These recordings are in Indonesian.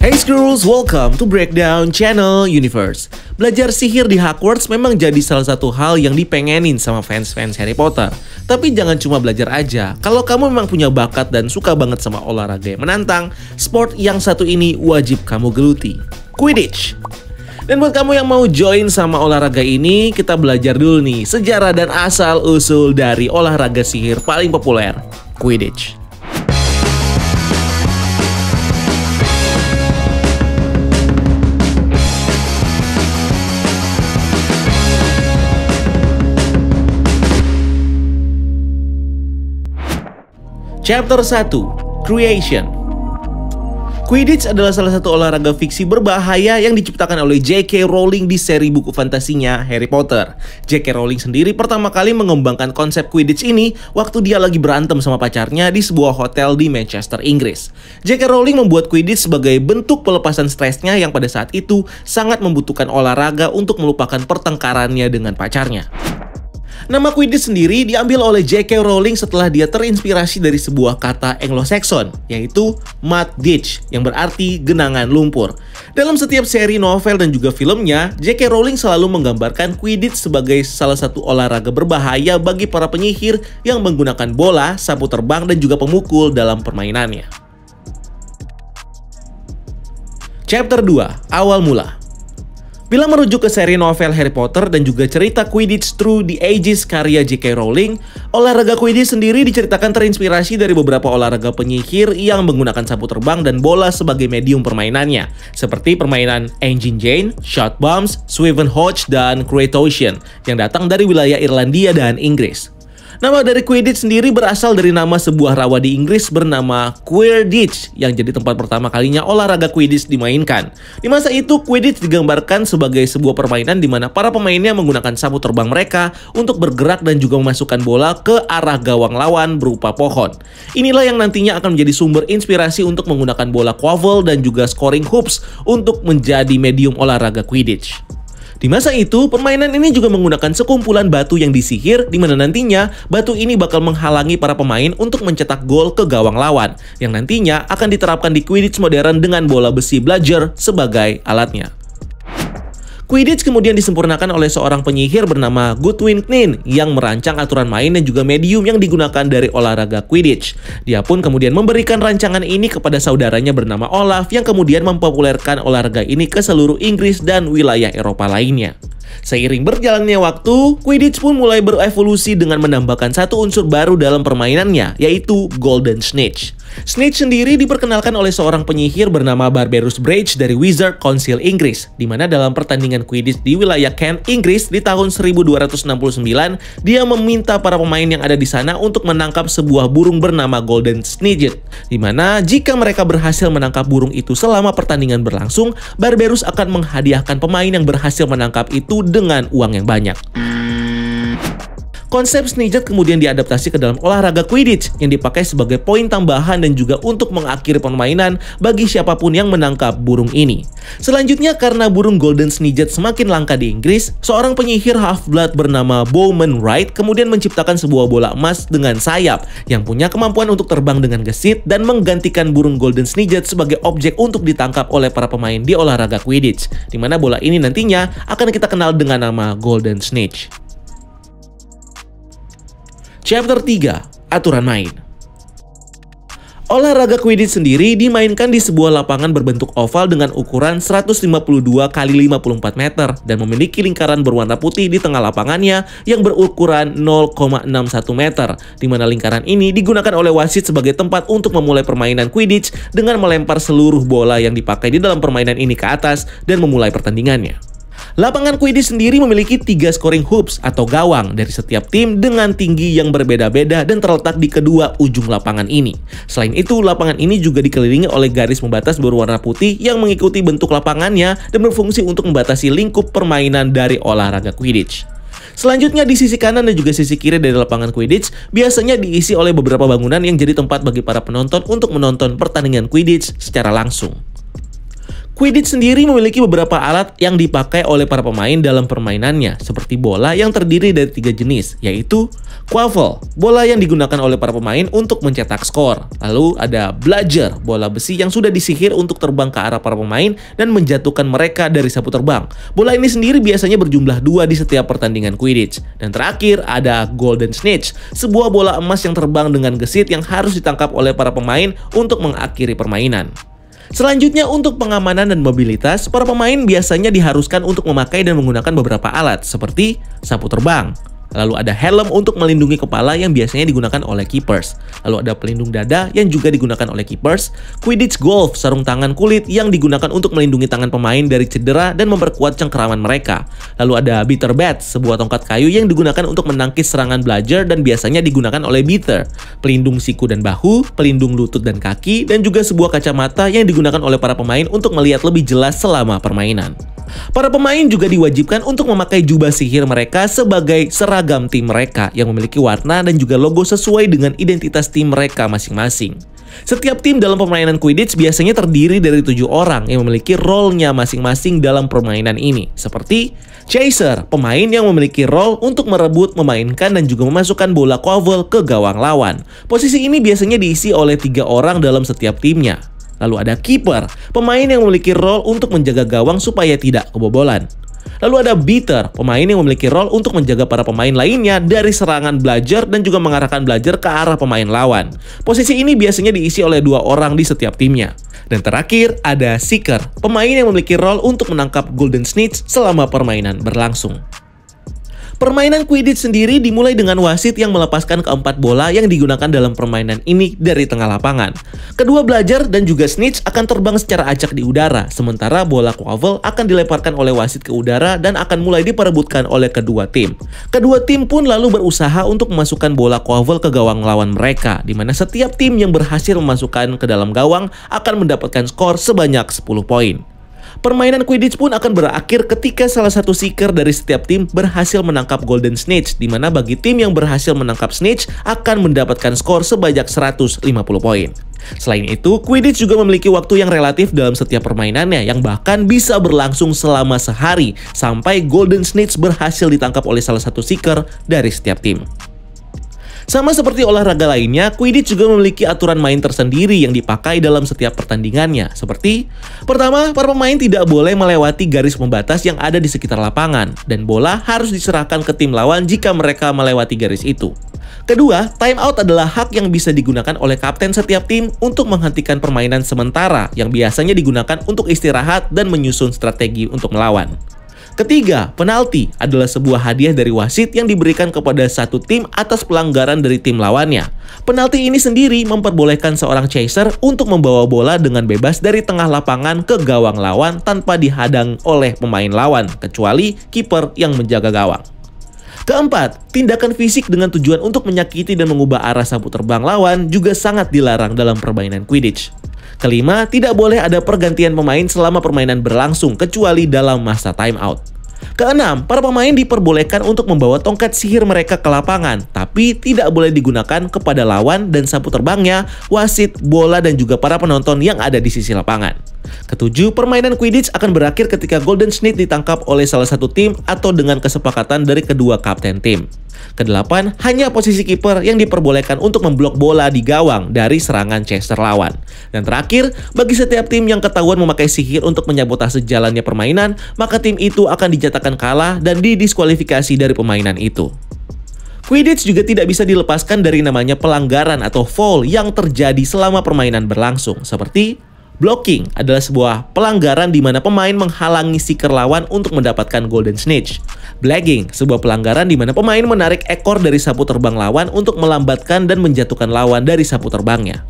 Hey Skrulls, welcome to Breakdown Channel Universe. Belajar sihir di Hogwarts memang jadi salah satu hal yang dipengenin sama fans-fans Harry Potter. Tapi jangan cuma belajar aja. Kalau kamu memang punya bakat dan suka banget sama olahraga yang menantang, sport yang satu ini wajib kamu geluti. Quidditch. Dan buat kamu yang mau join sama olahraga ini, kita belajar dulu nih sejarah dan asal-usul dari olahraga sihir paling populer, Quidditch. Chapter 1, Creation. Quidditch adalah salah satu olahraga fiksi berbahaya yang diciptakan oleh J.K. Rowling di seri buku fantasinya Harry Potter. J.K. Rowling sendiri pertama kali mengembangkan konsep Quidditch ini waktu dia lagi berantem sama pacarnya di sebuah hotel di Manchester, Inggris. J.K. Rowling membuat Quidditch sebagai bentuk pelepasan stresnya yang pada saat itu sangat membutuhkan olahraga untuk melupakan pertengkarannya dengan pacarnya. Nama Quidditch sendiri diambil oleh J.K. Rowling setelah dia terinspirasi dari sebuah kata Anglo-Saxon, yaitu mud ditch, yang berarti genangan lumpur. Dalam setiap seri novel dan juga filmnya, J.K. Rowling selalu menggambarkan Quidditch sebagai salah satu olahraga berbahaya bagi para penyihir yang menggunakan bola, sapu terbang, dan juga pemukul dalam permainannya. Chapter 2, Awal Mula. Bila merujuk ke seri novel Harry Potter dan juga cerita Quidditch Through the Ages karya J.K. Rowling, olahraga Quidditch sendiri diceritakan terinspirasi dari beberapa olahraga penyihir yang menggunakan sapu terbang dan bola sebagai medium permainannya, seperti permainan Engine Jane, Shot Bombs, Swiven Hodge, dan Cretosian yang datang dari wilayah Irlandia dan Inggris. Nama dari Quidditch sendiri berasal dari nama sebuah rawa di Inggris bernama Queerditch yang jadi tempat pertama kalinya olahraga Quidditch dimainkan. Di masa itu, Quidditch digambarkan sebagai sebuah permainan di mana para pemainnya menggunakan sapu terbang mereka untuk bergerak dan juga memasukkan bola ke arah gawang lawan berupa pohon. Inilah yang nantinya akan menjadi sumber inspirasi untuk menggunakan bola quaffle dan juga scoring hoops untuk menjadi medium olahraga Quidditch. Di masa itu, permainan ini juga menggunakan sekumpulan batu yang disihir, di mana nantinya batu ini bakal menghalangi para pemain untuk mencetak gol ke gawang lawan, yang nantinya akan diterapkan di Quidditch modern dengan bola besi bludger sebagai alatnya. Quidditch kemudian disempurnakan oleh seorang penyihir bernama Godwin Knin yang merancang aturan main dan juga medium yang digunakan dari olahraga Quidditch. Dia pun kemudian memberikan rancangan ini kepada saudaranya bernama Olaf yang kemudian mempopulerkan olahraga ini ke seluruh Inggris dan wilayah Eropa lainnya. Seiring berjalannya waktu, Quidditch pun mulai berevolusi dengan menambahkan satu unsur baru dalam permainannya, yaitu Golden Snitch. Snitch sendiri diperkenalkan oleh seorang penyihir bernama Barberus Brage dari Wizard Council Inggris, di mana dalam pertandingan Quidditch di wilayah Kent, Inggris di tahun 1269, dia meminta para pemain yang ada di sana untuk menangkap sebuah burung bernama Golden Snidget, di mana jika mereka berhasil menangkap burung itu selama pertandingan berlangsung, Barberus akan menghadiahkan pemain yang berhasil menangkap itu dengan uang yang banyak. Konsep Snidget kemudian diadaptasi ke dalam olahraga Quidditch yang dipakai sebagai poin tambahan dan juga untuk mengakhiri permainan bagi siapapun yang menangkap burung ini. Selanjutnya, karena burung Golden Snidget semakin langka di Inggris, seorang penyihir Half-Blood bernama Bowman Wright kemudian menciptakan sebuah bola emas dengan sayap yang punya kemampuan untuk terbang dengan gesit dan menggantikan burung Golden Snidget sebagai objek untuk ditangkap oleh para pemain di olahraga Quidditch, di mana bola ini nantinya akan kita kenal dengan nama Golden Snitch. Chapter 3, Aturan Main. Olahraga Quidditch sendiri dimainkan di sebuah lapangan berbentuk oval dengan ukuran 152 x 54 meter dan memiliki lingkaran berwarna putih di tengah lapangannya yang berukuran 0,61 meter, di mana lingkaran ini digunakan oleh wasit sebagai tempat untuk memulai permainan Quidditch dengan melempar seluruh bola yang dipakai di dalam permainan ini ke atas dan memulai pertandingannya. Lapangan Quidditch sendiri memiliki 3 scoring hoops atau gawang dari setiap tim dengan tinggi yang berbeda-beda dan terletak di kedua ujung lapangan ini. Selain itu, lapangan ini juga dikelilingi oleh garis pembatas berwarna putih yang mengikuti bentuk lapangannya dan berfungsi untuk membatasi lingkup permainan dari olahraga Quidditch. Selanjutnya, di sisi kanan dan juga sisi kiri dari lapangan Quidditch biasanya diisi oleh beberapa bangunan yang jadi tempat bagi para penonton untuk menonton pertandingan Quidditch secara langsung. Quidditch sendiri memiliki beberapa alat yang dipakai oleh para pemain dalam permainannya, seperti bola yang terdiri dari 3 jenis, yaitu Quaffle, bola yang digunakan oleh para pemain untuk mencetak skor. Lalu ada Bludger, bola besi yang sudah disihir untuk terbang ke arah para pemain dan menjatuhkan mereka dari sapu terbang. Bola ini sendiri biasanya berjumlah 2 di setiap pertandingan Quidditch. Dan terakhir ada Golden Snitch, sebuah bola emas yang terbang dengan gesit yang harus ditangkap oleh para pemain untuk mengakhiri permainan. Selanjutnya untuk pengamanan dan mobilitas, para pemain biasanya diharuskan untuk memakai dan menggunakan beberapa alat seperti sapu terbang. Lalu ada helm untuk melindungi kepala yang biasanya digunakan oleh keepers. Lalu ada pelindung dada yang juga digunakan oleh keepers. Quidditch Golf, sarung tangan kulit yang digunakan untuk melindungi tangan pemain dari cedera dan memperkuat cengkeraman mereka. Lalu ada Beater Bat, sebuah tongkat kayu yang digunakan untuk menangkis serangan Bludger dan biasanya digunakan oleh Beater. Pelindung siku dan bahu, pelindung lutut dan kaki, dan juga sebuah kacamata yang digunakan oleh para pemain untuk melihat lebih jelas selama permainan. Para pemain juga diwajibkan untuk memakai jubah sihir mereka sebagai seragam tim mereka yang memiliki warna dan juga logo sesuai dengan identitas tim mereka masing-masing. Setiap tim dalam permainan Quidditch biasanya terdiri dari 7 orang yang memiliki role-nya masing-masing dalam permainan ini, seperti Chaser, pemain yang memiliki role untuk merebut, memainkan, dan juga memasukkan bola Quaffle ke gawang lawan. Posisi ini biasanya diisi oleh 3 orang dalam setiap timnya. Lalu ada Keeper, pemain yang memiliki role untuk menjaga gawang supaya tidak kebobolan. Lalu ada Beater, pemain yang memiliki role untuk menjaga para pemain lainnya dari serangan Bludger dan juga mengarahkan Bludger ke arah pemain lawan. Posisi ini biasanya diisi oleh 2 orang di setiap timnya. Dan terakhir ada Seeker, pemain yang memiliki role untuk menangkap Golden Snitch selama permainan berlangsung. Permainan Quidditch sendiri dimulai dengan wasit yang melepaskan keempat bola yang digunakan dalam permainan ini dari tengah lapangan. Kedua Bludger dan juga Snitch akan terbang secara acak di udara, sementara bola Quaffle akan dilemparkan oleh wasit ke udara dan akan mulai diperebutkan oleh kedua tim. Kedua tim pun lalu berusaha untuk memasukkan bola Quaffle ke gawang lawan mereka, di mana setiap tim yang berhasil memasukkan ke dalam gawang akan mendapatkan skor sebanyak 10 poin. Permainan Quidditch pun akan berakhir ketika salah satu seeker dari setiap tim berhasil menangkap Golden Snitch, di mana bagi tim yang berhasil menangkap Snitch akan mendapatkan skor sebanyak 150 poin. Selain itu, Quidditch juga memiliki waktu yang relatif dalam setiap permainannya yang bahkan bisa berlangsung selama sehari sampai Golden Snitch berhasil ditangkap oleh salah satu seeker dari setiap tim. Sama seperti olahraga lainnya, Quidditch juga memiliki aturan main tersendiri yang dipakai dalam setiap pertandingannya. Seperti, pertama, para pemain tidak boleh melewati garis pembatas yang ada di sekitar lapangan, dan bola harus diserahkan ke tim lawan jika mereka melewati garis itu. Kedua, timeout adalah hak yang bisa digunakan oleh kapten setiap tim untuk menghentikan permainan sementara yang biasanya digunakan untuk istirahat dan menyusun strategi untuk melawan. Ketiga, penalti adalah sebuah hadiah dari wasit yang diberikan kepada satu tim atas pelanggaran dari tim lawannya. Penalti ini sendiri memperbolehkan seorang chaser untuk membawa bola dengan bebas dari tengah lapangan ke gawang lawan tanpa dihadang oleh pemain lawan, kecuali kiper yang menjaga gawang. Keempat, tindakan fisik dengan tujuan untuk menyakiti dan mengubah arah sapu terbang lawan juga sangat dilarang dalam permainan Quidditch. Kelima, tidak boleh ada pergantian pemain selama permainan berlangsung kecuali dalam masa timeout. Keenam, para pemain diperbolehkan untuk membawa tongkat sihir mereka ke lapangan, tapi tidak boleh digunakan kepada lawan dan sapu terbangnya, wasit, bola, dan juga para penonton yang ada di sisi lapangan. Ketujuh, permainan Quidditch akan berakhir ketika Golden Snitch ditangkap oleh salah satu tim atau dengan kesepakatan dari kedua kapten tim. Kedelapan, hanya posisi kiper yang diperbolehkan untuk memblok bola di gawang dari serangan chaser lawan. Dan terakhir, bagi setiap tim yang ketahuan memakai sihir untuk menyabotase jalannya permainan, maka tim itu akan dinyatakan kalah dan didiskualifikasi dari permainan itu. Quidditch juga tidak bisa dilepaskan dari namanya pelanggaran atau foul yang terjadi selama permainan berlangsung, seperti blocking adalah sebuah pelanggaran di mana pemain menghalangi seeker lawan untuk mendapatkan Golden Snitch. Blagging, sebuah pelanggaran di mana pemain menarik ekor dari sapu terbang lawan untuk melambatkan dan menjatuhkan lawan dari sapu terbangnya.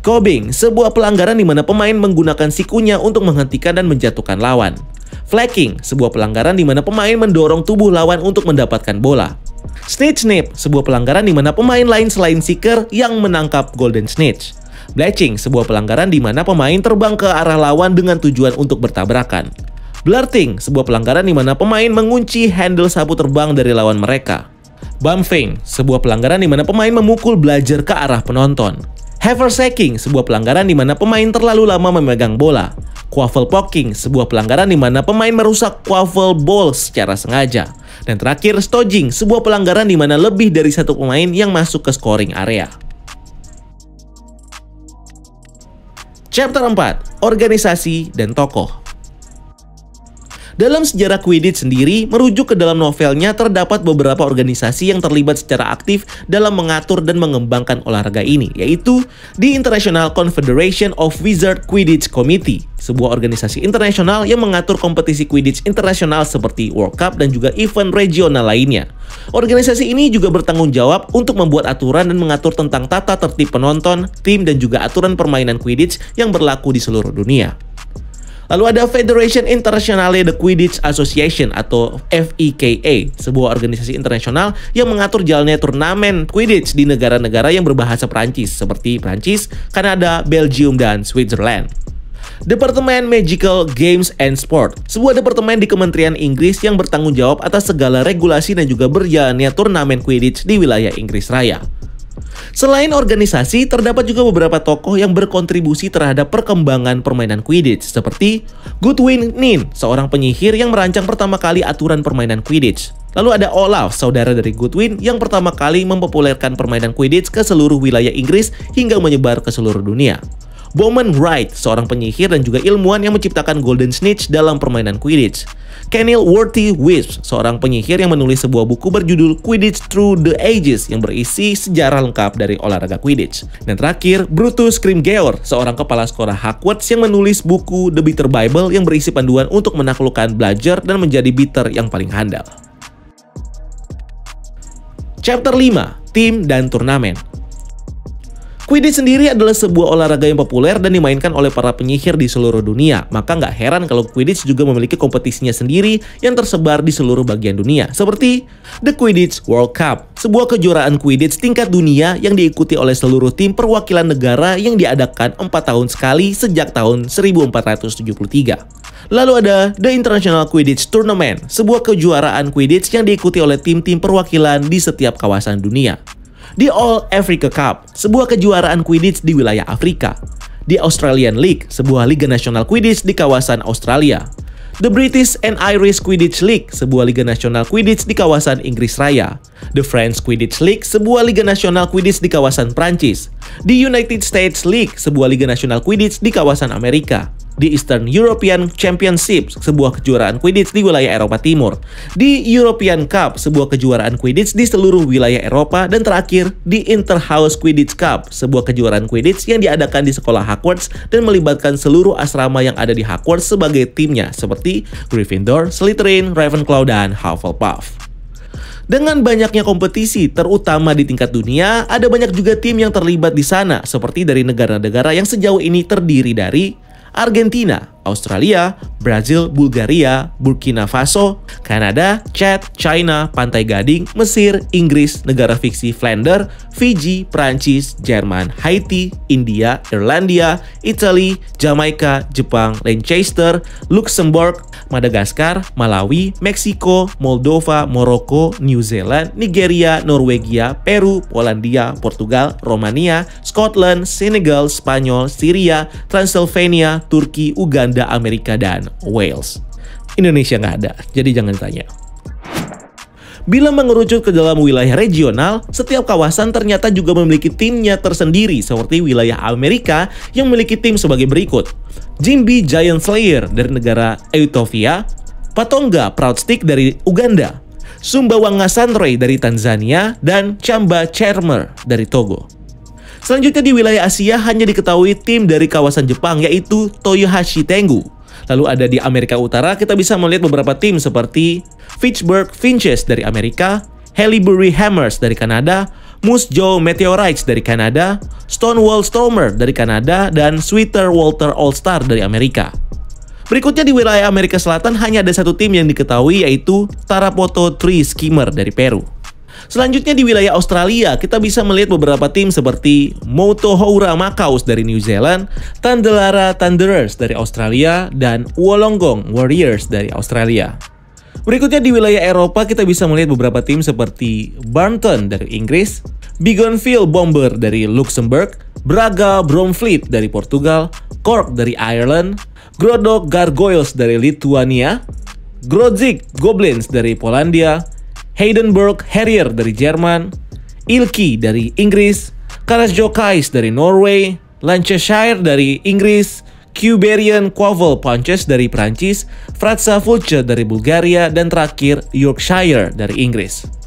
Cobbing, sebuah pelanggaran di mana pemain menggunakan sikunya untuk menghentikan dan menjatuhkan lawan. Flanking, sebuah pelanggaran di mana pemain mendorong tubuh lawan untuk mendapatkan bola. Snitch Snip, sebuah pelanggaran di mana pemain lain selain seeker yang menangkap Golden Snitch. Blatching, sebuah pelanggaran di mana pemain terbang ke arah lawan dengan tujuan untuk bertabrakan. Blurting, sebuah pelanggaran di mana pemain mengunci handle sapu terbang dari lawan mereka. Bumping, sebuah pelanggaran di mana pemain memukul Bludger ke arah penonton. Haversacking, sebuah pelanggaran di mana pemain terlalu lama memegang bola. Quaffle poking, sebuah pelanggaran di mana pemain merusak Quaffle ball secara sengaja. Dan terakhir, stodging, sebuah pelanggaran di mana lebih dari satu pemain yang masuk ke scoring area. Chapter 4, Organisasi dan Tokoh. Dalam sejarah Quidditch sendiri, merujuk ke dalam novelnya terdapat beberapa organisasi yang terlibat secara aktif dalam mengatur dan mengembangkan olahraga ini, yaitu The International Confederation of Wizard Quidditch Committee, sebuah organisasi internasional yang mengatur kompetisi Quidditch internasional seperti World Cup dan juga event regional lainnya. Organisasi ini juga bertanggung jawab untuk membuat aturan dan mengatur tentang tata tertib penonton, tim, dan juga aturan permainan Quidditch yang berlaku di seluruh dunia. Lalu ada Federation Internationale de Quidditch Association atau FIKA, sebuah organisasi internasional yang mengatur jalannya turnamen Quidditch di negara-negara yang berbahasa Prancis seperti Prancis, Kanada, Belgium, dan Switzerland. Departemen Magical Games and Sport, sebuah departemen di Kementerian Inggris yang bertanggung jawab atas segala regulasi dan juga berjalannya turnamen Quidditch di wilayah Inggris Raya. Selain organisasi, terdapat juga beberapa tokoh yang berkontribusi terhadap perkembangan permainan Quidditch, seperti Goodwin Nin, seorang penyihir yang merancang pertama kali aturan permainan Quidditch. Lalu ada Olaf, saudara dari Goodwin, yang pertama kali mempopulerkan permainan Quidditch ke seluruh wilayah Inggris hingga menyebar ke seluruh dunia. Bowman Wright, seorang penyihir dan juga ilmuwan yang menciptakan Golden Snitch dalam permainan Quidditch. Kenilworth Wisp, seorang penyihir yang menulis sebuah buku berjudul Quidditch Through the Ages yang berisi sejarah lengkap dari olahraga Quidditch. Dan terakhir, Brutus Scrimgeour, seorang kepala sekolah Hogwarts yang menulis buku The Bitter Bible yang berisi panduan untuk menaklukkan Bludger dan menjadi bitter yang paling handal. Chapter 5, Tim dan Turnamen. Quidditch sendiri adalah sebuah olahraga yang populer dan dimainkan oleh para penyihir di seluruh dunia. Maka nggak heran kalau Quidditch juga memiliki kompetisinya sendiri yang tersebar di seluruh bagian dunia. Seperti The Quidditch World Cup, sebuah kejuaraan Quidditch tingkat dunia yang diikuti oleh seluruh tim perwakilan negara yang diadakan 4 tahun sekali sejak tahun 1473. Lalu ada The International Quidditch Tournament, sebuah kejuaraan Quidditch yang diikuti oleh tim-tim perwakilan di setiap kawasan dunia. The All Africa Cup, sebuah kejuaraan Quidditch di wilayah Afrika. The Australian League, sebuah liga nasional Quidditch di kawasan Australia. The British and Irish Quidditch League, sebuah liga nasional Quidditch di kawasan Inggris Raya. The French Quidditch League, sebuah liga nasional Quidditch di kawasan Prancis. The United States League, sebuah liga nasional Quidditch di kawasan Amerika. The Eastern European Championship, sebuah kejuaraan Quidditch di wilayah Eropa Timur. The European Cup, sebuah kejuaraan Quidditch di seluruh wilayah Eropa. Dan terakhir, The Interhouse Quidditch Cup, sebuah kejuaraan Quidditch yang diadakan di sekolah Hogwarts dan melibatkan seluruh asrama yang ada di Hogwarts sebagai timnya, seperti Gryffindor, Slytherin, Ravenclaw, dan Hufflepuff. Dengan banyaknya kompetisi, terutama di tingkat dunia, ada banyak juga tim yang terlibat di sana, seperti dari negara-negara yang sejauh ini terdiri dari Argentina, Australia, Brazil, Bulgaria, Burkina Faso, Kanada, Chad, China, Pantai Gading, Mesir, Inggris, negara fiksi Flanders, Fiji, Prancis, Jerman, Haiti, India, Irlandia, Italy, Jamaika, Jepang, Leicester, Luxembourg, Madagaskar, Malawi, Meksiko, Moldova, Maroko, New Zealand, Nigeria, Norwegia, Peru, Polandia, Portugal, Romania, Scotland, Senegal, Spanyol, Syria, Transylvania, Turki, Uganda, Amerika, dan Wales. Indonesia nggak ada, jadi jangan tanya. Bila mengerucut ke dalam wilayah regional, setiap kawasan ternyata juga memiliki timnya tersendiri, seperti wilayah Amerika yang memiliki tim sebagai berikut. Jimby Giant Slayer dari negara Ethiopia, Patonga Proud Stick dari Uganda, Sumbawanga Sunray dari Tanzania, dan Chamba Charmer dari Togo. Selanjutnya di wilayah Asia hanya diketahui tim dari kawasan Jepang, yaitu Toyohashi Tengu. Lalu ada di Amerika Utara, kita bisa melihat beberapa tim seperti Fitchburg Finches dari Amerika, Haileybury Hammers dari Kanada, Moose Jaw Meteorites dari Kanada, Stonewall Stormer dari Kanada, dan Sweeter Walter All-Star dari Amerika. Berikutnya di wilayah Amerika Selatan hanya ada satu tim yang diketahui, yaitu Tarapoto Tree Skimmer dari Peru. Selanjutnya di wilayah Australia, kita bisa melihat beberapa tim seperti Motohoura Macaws dari New Zealand, Tandelara Thunderers dari Australia, dan Wollongong Warriors dari Australia. Berikutnya di wilayah Eropa, kita bisa melihat beberapa tim seperti Barnton dari Inggris, Bougainville Bomber dari Luxembourg, Braga Bromfleet dari Portugal, Cork dari Ireland, Grodok Gargoyles dari Lithuania, Grodzic Goblins dari Polandia, Heidenberg Harrier dari Jerman, Ilki dari Inggris, Karasjokais dari Norway, Lancashire dari Inggris, Cuberian Quavel Punches dari Prancis, Fratsa Fulce dari Bulgaria, dan terakhir Yorkshire dari Inggris.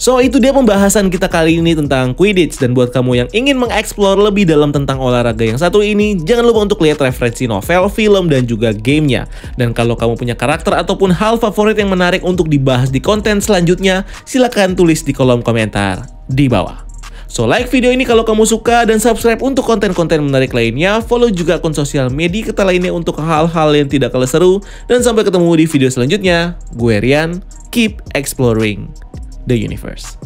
So, itu dia pembahasan kita kali ini tentang Quidditch. Dan buat kamu yang ingin mengeksplor lebih dalam tentang olahraga yang satu ini, jangan lupa untuk lihat referensi novel, film, dan juga gamenya. Dan kalau kamu punya karakter ataupun hal favorit yang menarik untuk dibahas di konten selanjutnya, silahkan tulis di kolom komentar di bawah. So, like video ini kalau kamu suka, dan subscribe untuk konten-konten menarik lainnya. Follow juga akun sosial media kita lainnya untuk hal-hal yang tidak kalah seru. Dan sampai ketemu di video selanjutnya. Gue Rian, keep exploring the universe.